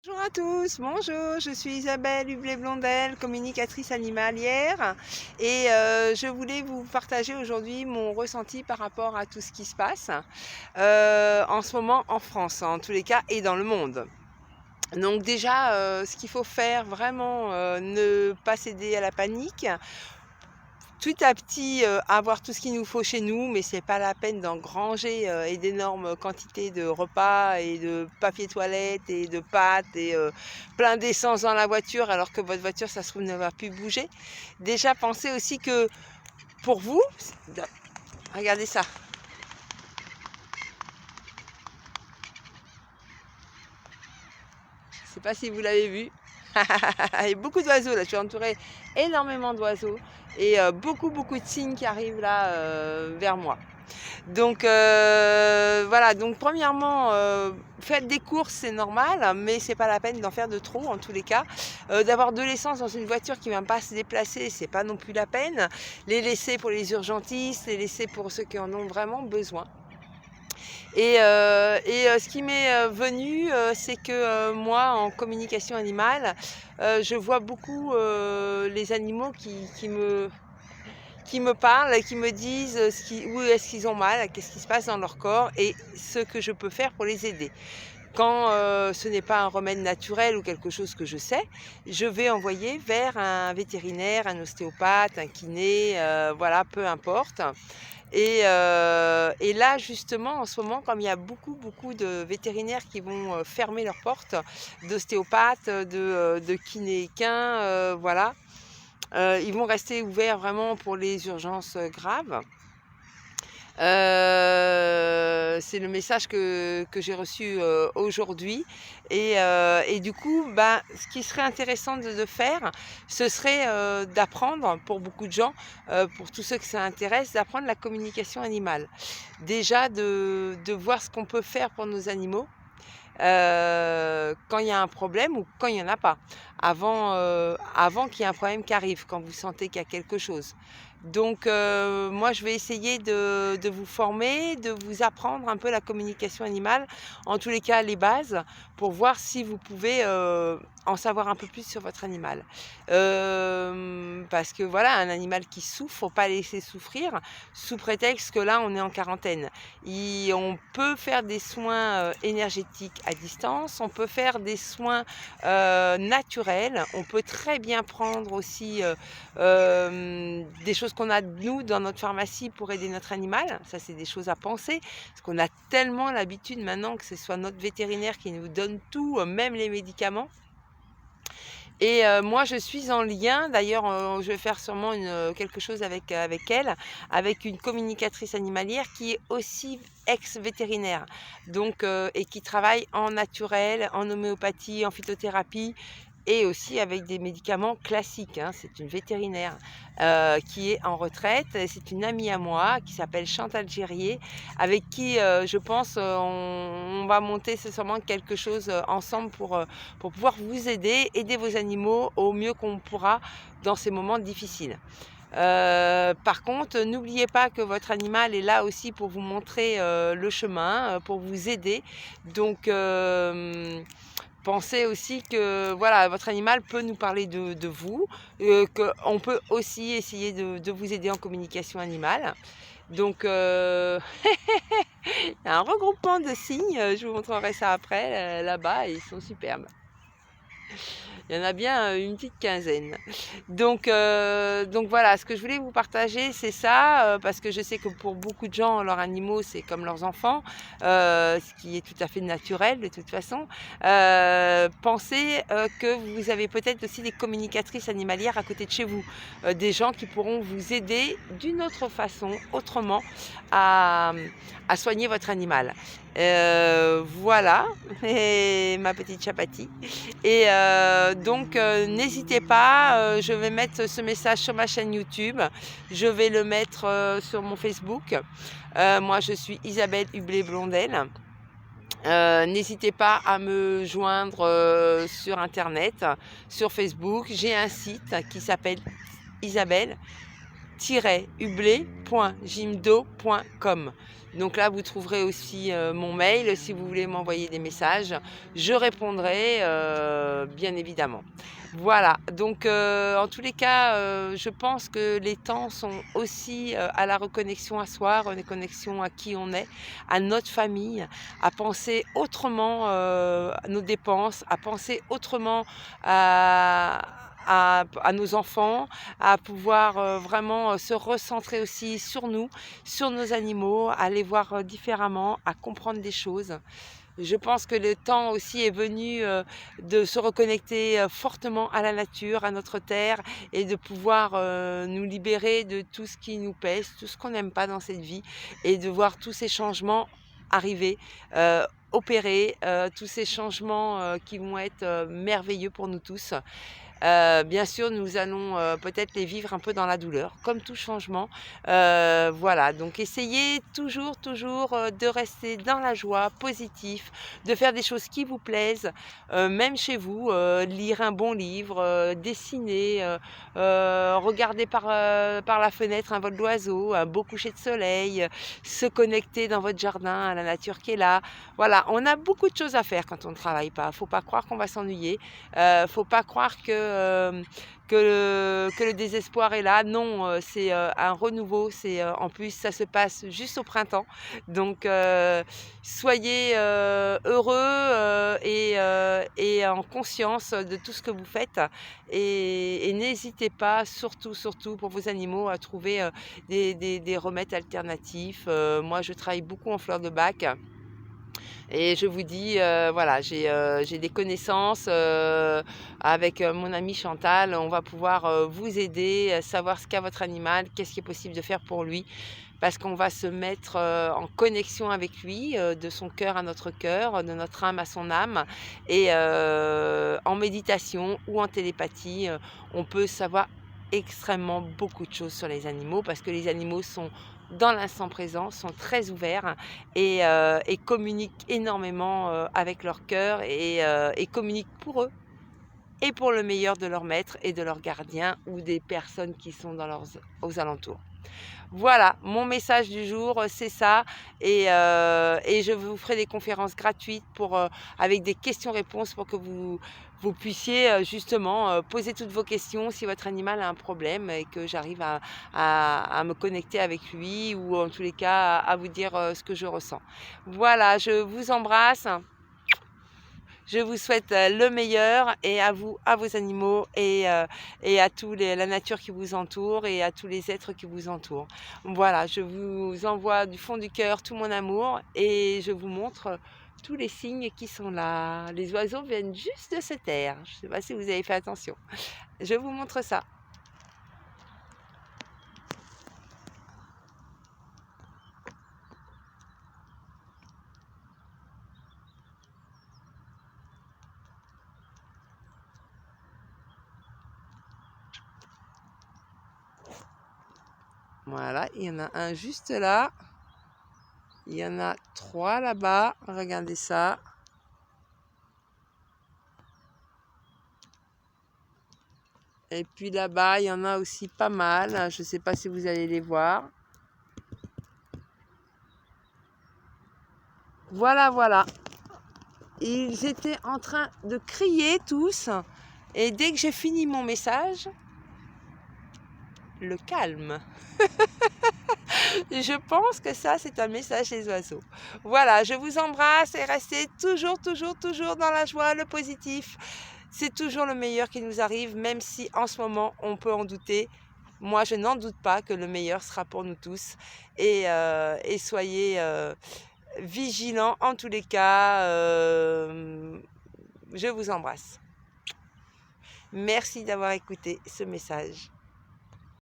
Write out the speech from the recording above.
Bonjour à tous, bonjour, je suis Isabelle Hublé-Blondel, communicatrice animalière et je voulais vous partager aujourd'hui mon ressenti par rapport à tout ce qui se passe en ce moment en France, en tous les cas, et dans le monde. Donc déjà, ce qu'il faut faire vraiment, ne pas céder à la panique. Tout à petit, avoir tout ce qu'il nous faut chez nous, mais c'est pas la peine d'engranger, et d'énormes quantités de repas et de papier toilette et de pâtes et plein d'essence dans la voiture, alors que votre voiture, ça se trouve, ne va plus bouger. Déjà, pensez aussi que pour vous, regardez ça. Je sais pas si vous l'avez vu. Il y a beaucoup d'oiseaux là, je suis entourée énormément d'oiseaux et beaucoup de cygnes qui arrivent là, vers moi. Donc voilà, donc premièrement, faites des courses, c'est normal, mais c'est pas la peine d'en faire de trop en tous les cas. D'avoir de l'essence dans une voiture qui ne vient pas se déplacer, c'est pas non plus la peine. Les laisser pour les urgentistes, les laisser pour ceux qui en ont vraiment besoin. Ce qui m'est venu, c'est que moi, en communication animale, je vois beaucoup les animaux qui me parlent et qui me disent où est-ce qu'ils ont mal, qu'est-ce qui se passe dans leur corps et ce que je peux faire pour les aider. Quand ce n'est pas un remède naturel ou quelque chose que je sais, je vais envoyer vers un vétérinaire, un ostéopathe, un kiné, voilà, peu importe. Et là, justement, en ce moment, comme il y a beaucoup de vétérinaires qui vont fermer leurs portes, d'ostéopathes, de kinéiquins, voilà, ils vont rester ouverts vraiment pour les urgences graves. C'est le message que j'ai reçu aujourd'hui et du coup, ce qui serait intéressant de faire, ce serait d'apprendre pour beaucoup de gens, pour tous ceux que ça intéresse, d'apprendre la communication animale. Déjà de voir ce qu'on peut faire pour nos animaux, quand il y a un problème ou quand il n'y en a pas. Avant qu'il y ait un problème qui arrive, quand vous sentez qu'il y a quelque chose. Donc moi je vais essayer de vous former, de vous apprendre un peu la communication animale, en tous les cas les bases, pour voir si vous pouvez en savoir un peu plus sur votre animal. Parce que voilà, un animal qui souffre, faut pas le laisser souffrir, sous prétexte que là on est en quarantaine. On peut faire des soins énergétiques à distance, on peut faire des soins naturels, on peut très bien prendre aussi des choses qu'on a nous dans notre pharmacie pour aider notre animal. Ça, c'est des choses à penser, parce qu'on a tellement l'habitude maintenant que ce soit notre vétérinaire qui nous donne tout, même les médicaments. Et moi, je suis en lien, d'ailleurs, je vais faire sûrement quelque chose avec elle, avec une communicatrice animalière qui est aussi ex-vétérinaire, donc et qui travaille en naturel, en homéopathie, en phytothérapie et aussi avec des médicaments classiques, hein. C'est une vétérinaire qui est en retraite. C'est une amie à moi qui s'appelle Chantal Gérier, avec qui je pense on va monter sûrement quelque chose ensemble pour pouvoir vous aider vos animaux au mieux qu'on pourra dans ces moments difficiles. Par contre, n'oubliez pas que votre animal est là aussi pour vous montrer le chemin, pour vous aider. Donc pensez aussi que voilà, votre animal peut nous parler de vous, qu'on peut aussi essayer de vous aider en communication animale. Donc il y a un regroupement de cygnes, je vous montrerai ça après, là-bas, et ils sont superbes. Il y en a bien une petite quinzaine. Donc voilà, ce que je voulais vous partager, c'est ça, parce que je sais que pour beaucoup de gens, leurs animaux, c'est comme leurs enfants, ce qui est tout à fait naturel de toute façon. Pensez que vous avez peut-être aussi des communicatrices animalières à côté de chez vous, des gens qui pourront vous aider d'une autre façon, autrement, à soigner votre animal. Voilà, et ma petite chapati. Et donc n'hésitez pas, je vais mettre ce message sur ma chaîne YouTube, je vais le mettre sur mon Facebook. Moi je suis Isabelle Hublé-Blondel. N'hésitez pas à me joindre sur internet, sur Facebook. J'ai un site qui s'appelle Isabelle hublé.jimdo.com. Donc là, vous trouverez aussi mon mail si vous voulez m'envoyer des messages. Je répondrai bien évidemment. Voilà, donc en tous les cas, je pense que les temps sont aussi à la reconnexion à soi, reconnexion à qui on est, à notre famille, à penser autrement à nos dépenses, à penser autrement à nos enfants, à pouvoir vraiment se recentrer aussi sur nous, sur nos animaux, à les voir différemment, à comprendre des choses. Je pense que le temps aussi est venu de se reconnecter fortement à la nature, à notre terre et de pouvoir nous libérer de tout ce qui nous pèse, tout ce qu'on n'aime pas dans cette vie et de voir tous ces changements arriver, opérer, tous ces changements qui vont être merveilleux pour nous tous. Bien sûr, nous allons peut-être les vivre un peu dans la douleur, comme tout changement. Voilà, donc essayez toujours, toujours de rester dans la joie, positif, de faire des choses qui vous plaisent, même chez vous, lire un bon livre, dessiner, regarder par la fenêtre un vol d'oiseau, un beau coucher de soleil, se connecter dans votre jardin à la nature qui est là. Voilà, on a beaucoup de choses à faire quand on ne travaille pas. Faut pas croire qu'on va s'ennuyer. Faut pas croire que le désespoir est là. Non, c'est un renouveau. En plus, ça se passe juste au printemps. Donc, soyez heureux et en conscience de tout ce que vous faites. Et n'hésitez pas, surtout, surtout pour vos animaux, à trouver des remèdes alternatifs. Moi, je travaille beaucoup en fleurs de bac. Et je vous dis, voilà, j'ai des connaissances avec mon amie Chantal. On va pouvoir vous aider, savoir ce qu'a votre animal, qu'est-ce qui est possible de faire pour lui. Parce qu'on va se mettre en connexion avec lui, de son cœur à notre cœur, de notre âme à son âme. Et en méditation ou en télépathie, on peut savoir extrêmement beaucoup de choses sur les animaux parce que les animaux sont dans l'instant présent, sont très ouverts et communiquent énormément avec leur cœur et communiquent pour eux et pour le meilleur de leur maître et de leur gardien ou des personnes qui sont aux alentours. Voilà, mon message du jour, c'est ça. Et je vous ferai des conférences gratuites avec des questions-réponses pour que vous puissiez justement poser toutes vos questions si votre animal a un problème et que j'arrive à me connecter avec lui ou en tous les cas à vous dire ce que je ressens. Voilà, je vous embrasse. Je vous souhaite le meilleur et à vous, à vos animaux et à la nature qui vous entoure et à tous les êtres qui vous entourent. Voilà, je vous envoie du fond du cœur tout mon amour et je vous montre tous les signes qui sont là. Les oiseaux viennent juste de se taire. Je ne sais pas si vous avez fait attention. Je vous montre ça. Voilà, il y en a un juste là. Il y en a 3 là-bas. Regardez ça. Et puis là-bas, il y en a aussi pas mal. Je ne sais pas si vous allez les voir. Voilà, voilà. Ils étaient en train de crier tous. Et dès que j'ai fini mon message, le calme. Je pense que ça, c'est un message des oiseaux. Voilà, je vous embrasse et restez toujours, toujours, toujours dans la joie, le positif. C'est toujours le meilleur qui nous arrive, même si en ce moment, on peut en douter. Moi, je n'en doute pas que le meilleur sera pour nous tous. Et soyez vigilants en tous les cas. Je vous embrasse. Merci d'avoir écouté ce message.